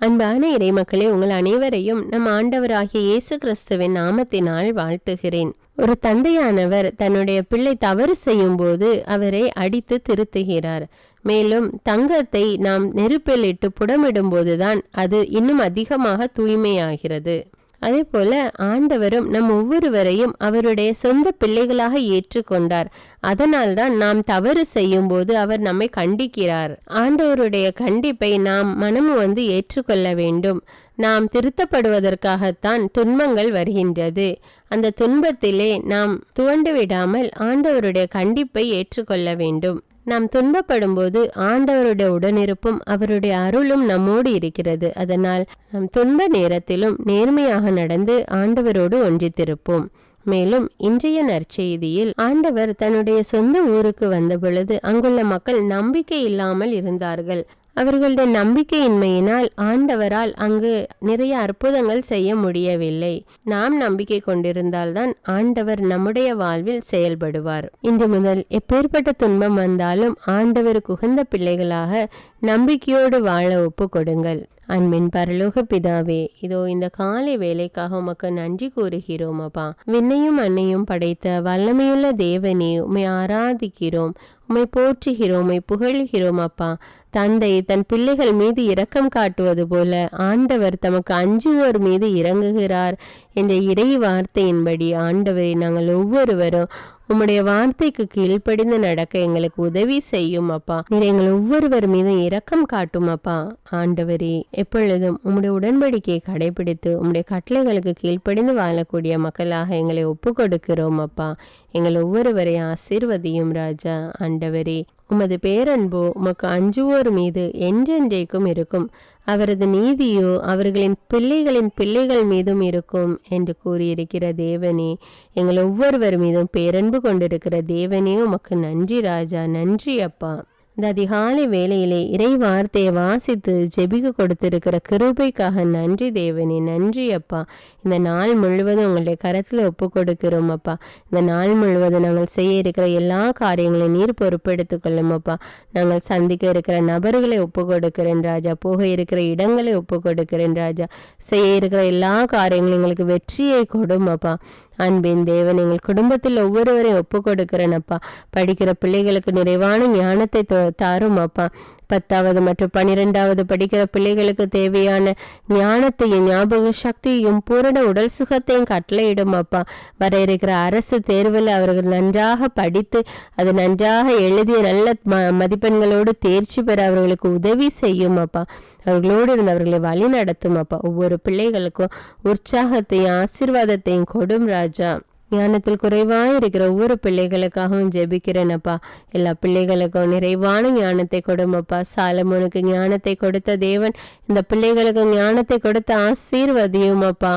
அன்பான இறைமக்களே, உங்கள் அனைவரையும் நம் ஆண்டவராகிய இயேசு கிறிஸ்துவின் நாமத்தினால் வாழ்த்துகிறேன். ஒரு தந்தையானவர் தன்னுடைய பிள்ளை தவறு செய்யும் போது அவரை அடித்து திருத்துகிறார். மேலும் தங்கத்தை நாம் நெருப்பில் இட்டு புடமிடும் போதுதான் அது இன்னும் அதிகமாக தூய்மையாகிறது. அதே போல ஆண்டவரும் நம் ஒவ்வொருவரையும் அவருடைய சொந்த பிள்ளைகளாக ஏற்றுக்கொண்டார். அதனால்தான் நாம் தவறு செய்யும் போது அவர் நம்மை கண்டிக்கிறார். ஆண்டவருடைய கண்டிப்பை நாம் மனமு ஏற்றுக்கொள்ள வேண்டும். நாம் திருத்தப்படுவதற்காகத்தான் துன்பங்கள் வருகின்றது. அந்த துன்பத்திலே நாம் துவண்டு விடாமல் ஆண்டவருடைய கண்டிப்பை ஏற்றுக்கொள்ள வேண்டும். நாம் துன்பப்படும் போது ஆண்டவருடைய உடனிருப்பும் அவருடைய அருளும் நம்மோடு இருக்கிறது. அதனால் நம் துன்ப நேரத்திலும் நேர்மையாக நடந்து ஆண்டவரோடு ஒன்றித்திருப்போம். மேலும் இன்றைய நற்செய்தியில் ஆண்டவர் தன்னுடைய சொந்த ஊருக்கு வந்த பொழுது அங்குள்ள மக்கள் நம்பிக்கை இல்லாமல் இருந்தார்கள். அவர்களுடைய நம்பிக்கையின்மையினால் ஆண்டவரால் அங்கு நிறைய அற்புதங்கள் செய்ய முடியவில்லை. நாம் நம்பிக்கை கொண்டிருந்தால்தான் ஆண்டவர் நம்முடைய வாழ்வில் செயல்படுவார். இன்று முதல் எப்பேற்பட்ட துன்பம் வந்தாலும் ஆண்டவருக்கு உகந்த பிள்ளைகளாக நம்பிக்கையோடு வாழ ஒப்பு கொடுங்கள். அன்பின் பரலோக பிதாவே, இதோ இந்த காலை வேலைக்காக உமக்கு நன்றி கூறுகிறோம் அப்பா. விண்ணையும் மண்ணையும் படைத்த வல்லமையுள்ள தேவனே, உம்மை ஆராதிக்கிறோம், உம்மை போற்றுகிறோம், உம்மை புகழ்கிறோம் அப்பா. தந்தை தன் பிள்ளைகள் மீது இரக்கம் காட்டுவது போல ஆண்டவர் தமக்கு அஞ்சுவோர் மீது இறங்குகிறார் என்ற இறை வார்த்தையின்படி ஆண்டவரை நாங்கள் ஒவ்வொருவரும் உம்முடைய வார்த்தைக்கு கீழ்ப்படிந்து நடக்க எங்களுக்கு உதவி செய்யும் அப்பா. நீர் எங்கள் ஒவ்வொருவர் மீதும் இரக்கம் காட்டும் அப்பா. ஆண்டவரே, எப்பொழுதும் உம்முடைய உடன்படிக்கையை கடைபிடித்து உம்முடைய கட்டளைகளுக்கு கீழ்ப்படிந்து வாழக்கூடிய மக்களாக எங்களை ஒப்பு கொடுக்கிறோம் அப்பா. எங்கள் ஒவ்வொருவரை ஆசீர்வதியும் ராஜா. ஆண்டவரே, உமது பேரன்போ உமக்கு அஞ்சுவோர் மீது என்றென்றைக்கும் இருக்கும். அவரது நீதியோ அவர்களின் பிள்ளைகளின் பிள்ளைகள் மீதும் இருக்கும் என்று கூறியிருக்கிற தேவனே, எங்கள் ஒவ்வொருவர் மீதும் பேரன்பு கொண்டிருக்கிற தேவனே, உமக்கு நன்றி ராஜா. நன்றி அப்பா. இந்த அதிகாலை வேளையிலே இறை வார்த்தையை வாசித்து ஜெபிக்க கொடுத்திருக்கிற கிருபைக்காக நன்றி தேவனே. நன்றி அப்பா. இந்த நாள் முழுவதும் உங்களுடைய கரத்தில் ஒப்பு கொடுக்கிறோம் அப்பா. இந்த நாள் முழுவதும் நாங்கள் செய்ய இருக்கிற எல்லா காரியங்களையும் நீர் பொறுப்பெடுத்து கொள்ளும் அப்பா. நாங்கள் சந்திக்க இருக்கிற நபர்களை ஒப்பு கொடுக்கிறேன் ராஜா. போக இருக்கிற இடங்களை ஒப்பு கொடுக்கிறேன் ராஜா. செய்ய இருக்கிற எல்லா காரியங்களும் எங்களுக்கு வெற்றியை கொடும் அப்பா. அன்பின் தேவன், எங்கள் குடும்பத்தில் ஒவ்வொருவரையும் ஒப்பு கொடுக்கிறேன் அப்பா. படிக்கிற பிள்ளைகளுக்கு நிறைவான ஞானத்தை தாரும் அப்பா. 10வது மற்றும் 12வது படிக்கிற பிள்ளைகளுக்கு தேவையான ஞானத்தையும் ஞாபக சக்தியையும் பூரண உடல் சுகத்தையும் கட்டளையிடும் அப்பா. வர இருக்கிற அரசு தேர்வில் அவர்கள் நன்றாக படித்து அது நன்றாக எழுதிய நல்ல மதிப்பெண்களோடு தேர்ச்சி பெற அவர்களுக்கு உதவி செய்யும் அப்பா. அவர்களோடு இருந்து அவர்களை வழி நடத்தும் அப்பா. ஒவ்வொரு பிள்ளைகளுக்கும் உற்சாகத்தையும் ஆசீர்வாதத்தையும் கொடும் ராஜா. ஞானத்தில் குறைவாக இருக்கிற ஒவ்வொரு பிள்ளைகளுக்காகவும் ஜெபிக்கிறேன் அப்பா. எல்லா பிள்ளைகளுக்கும் நிறைவான ஞானத்தை கொடுமப்பா. சாலமோனுக்கு ஞானத்தை கொடுத்த தேவன் இந்த பிள்ளைகளுக்கு ஞானத்தை கொடுத்து ஆசீர்வதியும் அப்பா.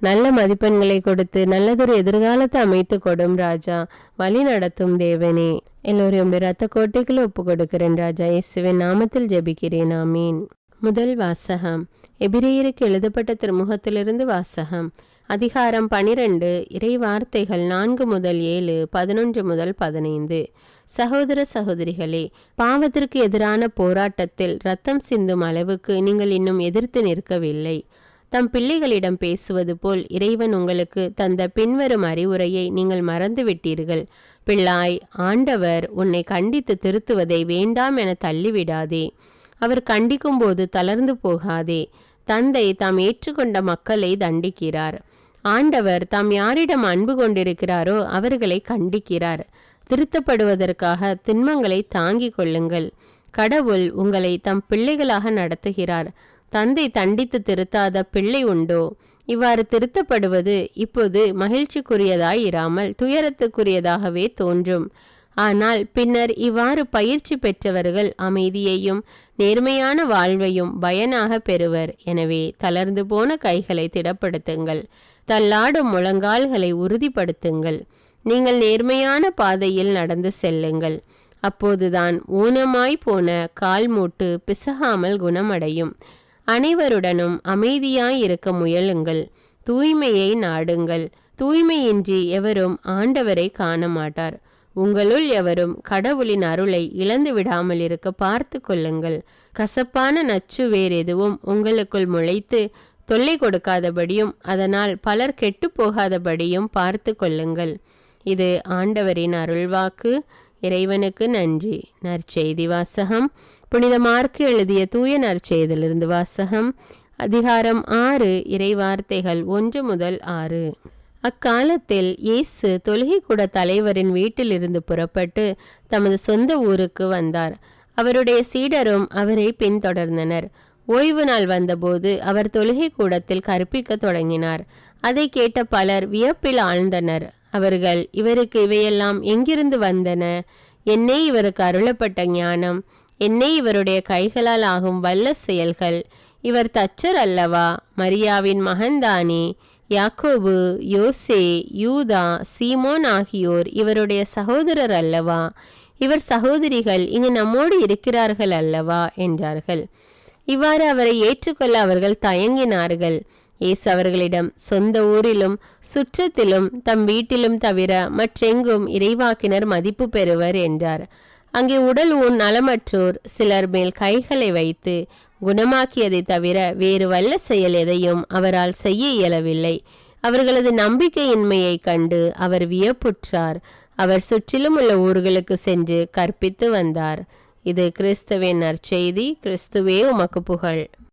நல்ல மதிப்பெண்களை கொடுத்து நல்லதொரு எதிர்காலத்தை அமைத்து கொடும் ராஜா. வழி நடத்தும் தேவனே. எல்லோரையும் இரத்த கோட்டைக்குள்ள ஒப்பு கொடுக்கிறேன் ராஜா. இயேசுவின் நாமத்தில் ஜெபிக்கிறேன், ஆமீன். முதல் வாசகம். எபிரேயருக்கு எழுதப்பட்ட திருமுகத்திலிருந்து வாசகம். அதிகாரம் 12. இறை வார்த்தைகள் 4 முதல் 7, 11 முதல் 15. சகோதர சகோதரிகளே, பாவத்திற்கு எதிரான போராட்டத்தில் இரத்தம் சிந்தும் அளவுக்கு நீங்கள் இன்னும் எதிர்த்து நிற்கவில்லை. தம் பிள்ளைகளிடம் பேசுவது போல் இறைவன் உங்களுக்கு தந்த பின்வரும் அறிவுரையை நீங்கள் மறந்துவிட்டீர்கள். பிள்ளாய், ஆண்டவர் உன்னை கண்டித்து திருத்துவதை வேண்டாம் என தள்ளிவிடாதே. அவர் கண்டிக்கும் போது தளர்ந்து போகாதே. தந்தை தாம் ஏற்றுக்கொண்ட மக்களை தண்டிக்கிறார். ஆண்டவர் தாம் யாரிடம் அன்பு கொண்டிருக்கிறாரோ அவர்களை கண்டிக்கிறார். திருத்தப்படுவதற்காக துன்பங்களை தாங்கிக் கொள்ளுங்கள். கடவுள் உங்களை தம் பிள்ளைகளாக நடத்துகிறார். தந்தை தண்டித்து திருத்தாத பிள்ளை உண்டோ? இவ்வாறு திருத்தப்படுவது இப்போது மகிழ்ச்சிக்குரியதாய் இராமல் துயரத்துக்குரியதாகவே தோன்றும். ஆனால் பின்னர் இவ்வாறு பயிற்சி பெற்றவர்கள் அமைதியையும் நேர்மையான வாழ்வையும் பயனாக பெறுவர். எனவே தளர்ந்து போன கைகளை திடப்படுத்துங்கள். தள்ளாடும் முழங்கால்களை உறுதிப்படுத்துங்கள். நீங்கள் நேர்மையான பாதையில் நடந்து செல்லுங்கள். அப்போதுதான் ஊனமாய் போன கால் மூட்டு பிசகாமல் குணமடையும். அனைவருடனும் அமைதியாய் இருக்க முயலுங்கள். தூய்மையை நாடுங்கள். தூய்மையின்றி எவரும் ஆண்டவரை காண மாட்டார். உங்களுள் எவரும் கடவுளின் அருளை இழந்து விடாமல் இருக்க பார்த்து கொள்ளுங்கள். கசப்பான நச்சு வேறு எதுவும் உங்களுக்குள் முளைத்து தொல்லை கொடுக்காதபடியும் அதனால் பலர் கெட்டு போகாதபடியும் பார்த்து கொள்ளுங்கள். இது ஆண்டவரின் அருள்வாக்கு. இறைவனுக்கு நன்றி. நற்செய்தி வாசகம். புனித மார்க்கு எழுதிய தூய நற்செய்தியிலிருந்து வாசகம். அதிகாரம் 6, இறைவார்த்தைகள் 1 முதல் 6. அக்காலத்தில் இயேசு தொழுகைக்கூட தலைவரின் வீட்டிலிருந்து புறப்பட்டு தமது சொந்த ஊருக்கு வந்தார். அவருடைய சீடரும் அவரை பின்தொடர்ந்தனர். ஓய்வு நாள் வந்தபோது அவர் தொழுகை கூடத்தில் கற்பிக்க தொடங்கினார். அதை கேட்ட பலர் வியப்பில் ஆழ்ந்தனர். அவர்கள், இவருக்கு இவையெல்லாம் எங்கிருந்து வந்தன? என்னே இவருக்கு அருளப்பட்ட ஞானம்? என்னே இவருடைய கைகளால் ஆகும் வல்ல செயல்கள்? இவர் தச்சர் அல்லவா? மரியாவின் மகன்தானே? யாக்கோபு, யோசே, யூதா, சீமோன் ஆகியோர் இவருடைய சகோதரர் அல்லவா? இவர் சகோதரிகள் இங்கு நம்மோடு இருக்கிறார்கள் அல்லவா என்றார்கள். இவ்வாறு அவரை ஏற்றுக்கொள்ள அவர்கள் தயங்கினார்கள். இயேசு அவர்களிடம், சொந்த ஊரிலும் சுற்றத்திலும் தம் வீட்டிலும் தவிர மற்றெங்கும் இறைவாக்கினர் மதிப்பு பெறுவர் என்றார். அங்கே உடல் நலமற்றோர் சிலர் மேல் கைகளை வைத்து குணமாக்கியதை தவிர வேறு வல்ல செயல் எதையும் அவரால் செய்ய இயலவில்லை. அவர்களது நம்பிக்கையின்மையை கண்டு அவர் வியப்புற்றார். அவர் சுற்றிலும் உள்ள ஊர்களுக்கு சென்று கற்பித்து வந்தார். இது கிறிஸ்துவின் நற்செய்தி. கிறிஸ்துவே உமக்கு புகழ்.